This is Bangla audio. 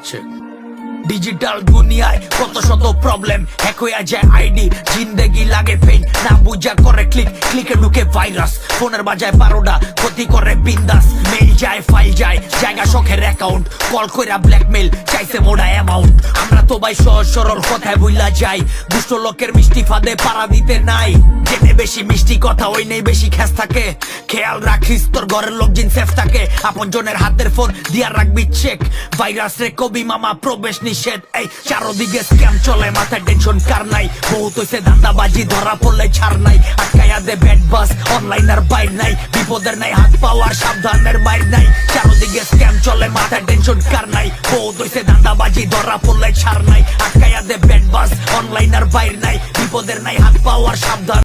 হচ্ছে। ডিজিটাল দুনিয়ায় কত শত প্রবলেম, হ্যাক হইয়া যায় আইডি, জিন্দেগি লাগে পেইন, না বুঝা করে ক্লিক, ক্লিকে ঢুকে ভাইরাস, ফোনের বাজায় 12টা, ক্ষতি করে বিন্দাস, মেইল যায় ফাইল যায়, জায়গা শখের অ্যাকাউন্ট, কল কইরা ব্ল্যাকমেইল, চাইছে মোটা অ্যামাউন্ট। আমরা তো ভাই সহজ সরল কথায় ভুইলা যাই, দুষ্ট লোকের মিষ্টি ফাঁদে পাড়া দিতে নাই, জেনে বেশি মিষ্টি কথা ওই নেই বেশি খ্যাস থাকে। খেয়াল রাখিস তোর ঘরের লোক জিন সেফ থাকে, আপন জনের হাতের ফোন দিয়া রাখবি চেক, ভাইরাস রে কবি মামা প্রবেশ নিষেধ। এই চারদিকে স্ক্যাম চলে, মাথায় টেনশন কার নাই, বহুত হইছে ধান্দাবাজি, ধরা পড়লে ছাড় নাই, আটকায়া দে ব্যাড বাস, অনলাইন আর বাইর নাই, বিপদের নাই হাত পাওয়ার সাবধানের বাইর নাই, চারদিকে স্ক্যাম চলে, মাথায় টেনশন কার নাই, বহুত হইছে ধান্দাবাজি, ধরা পড়লে ছাড় নাই, আটকায়া দে ব্যাড বাস, অনলাইন আর বাইর নাই, বিপদের নাই হাত পাওয়ার সাবধান।